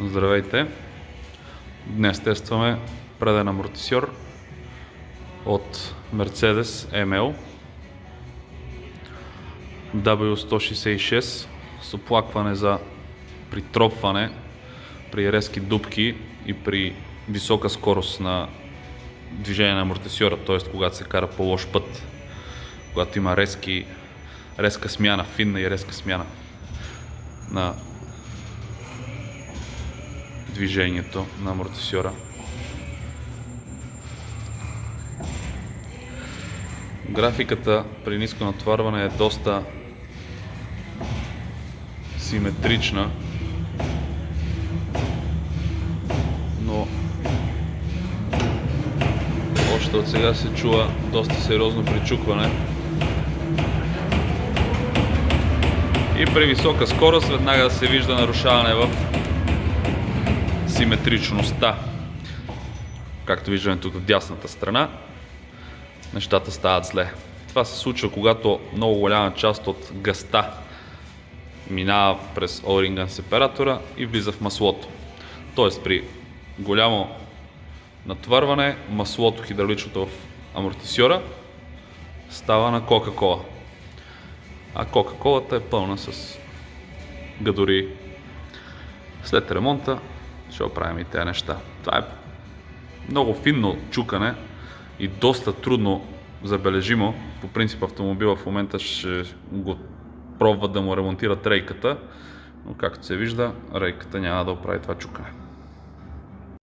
Здравейте! Днес тестваме преден амортисьор от Mercedes ML W166 с оплакване за притропване при резки дупки и при висока скорост на движение на амортисьора, т.е. когато се кара по лош път, когато има резка смяна, финна и резка смяна на движението на амортисьора. Графиката при ниско натоварване е доста симетрична, но още от сега се чува доста сериозно причукване и при висока скорост веднага се вижда нарушаване в симетричността. Както виждаме тук в дясната страна, нещата стават зле. Това се случва, когато много голяма част от газта минава през O-ringa на сепаратора и влиза в маслото. Тоест при голямо натоварване маслото хидравличното в амортисьора става на Кока-кола. А Кока-колата е пълна с гадори. След ремонта ще оправим и тези неща. Това е много финно чукане и доста трудно забележимо. По принцип автомобила в момента ще го пробват да му ремонтират рейката, но както се вижда, рейката няма да оправи това чукане.